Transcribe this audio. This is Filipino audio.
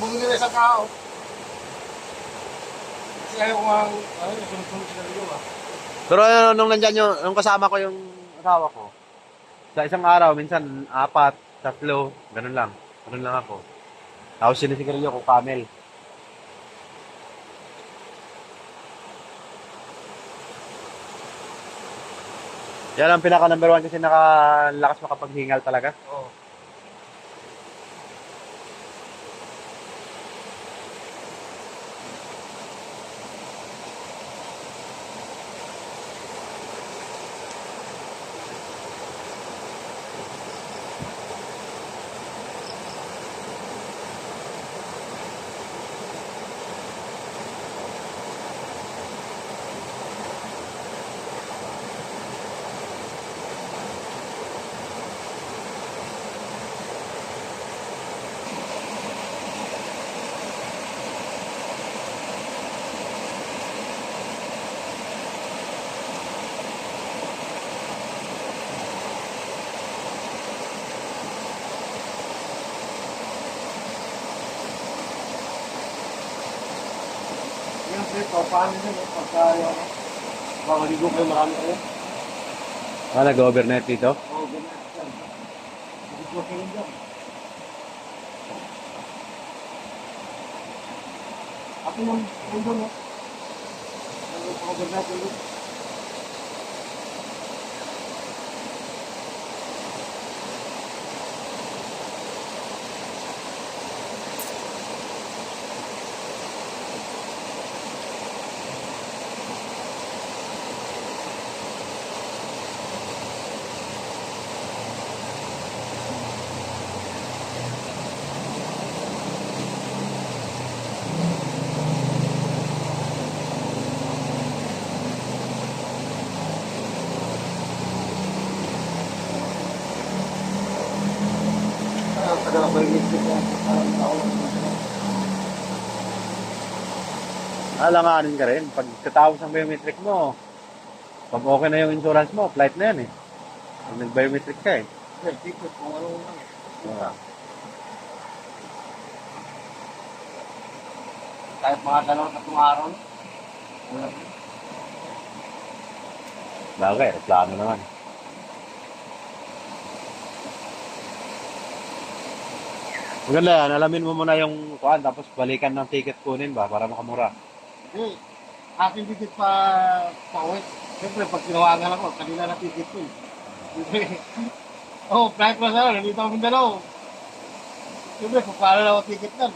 bumili na isang tao. Kasi ayaw ko nga, sunod-sunod sila dito ah. Pero nung nandyan yung, nung kasama ko yung asawa ko, sa isang araw, minsan 4, 3, ganun lang. Ganun lang ako. Tapos sinisigarilyo ko, camel. Yan ang pinaka number 1 kasi nakalakas makapaghingal talaga. Oo. Yung trip, paano yun? Pagka yung makaligo kayo marami kayo. Nag-overnight dito? Oo, ganyan. Maligo kayo dyan. Ako yung mundo, no? Overnight ulit. Tagal ako yung isip ko. Alanganin ka rin. Pag katapos ng biometric mo, pag okay na yung insurance mo, flight na yan eh. Pag nag-biometric ka eh. Ticket, kung ano lang eh. Kahit mga 2-3 araw. Bagay, plano naman. Maganda yan, alamin mo muna yung kuan, tapos balikan ng ticket kunin ba para makamura. Hindi. Aking ticket pa uwi. Siyempre, pag tinawagan ako, kanina na ticket ko eh. Siyempre, flight pa sana, nandito ako Mindanao. Siyempre, kung paano na ako ticket na.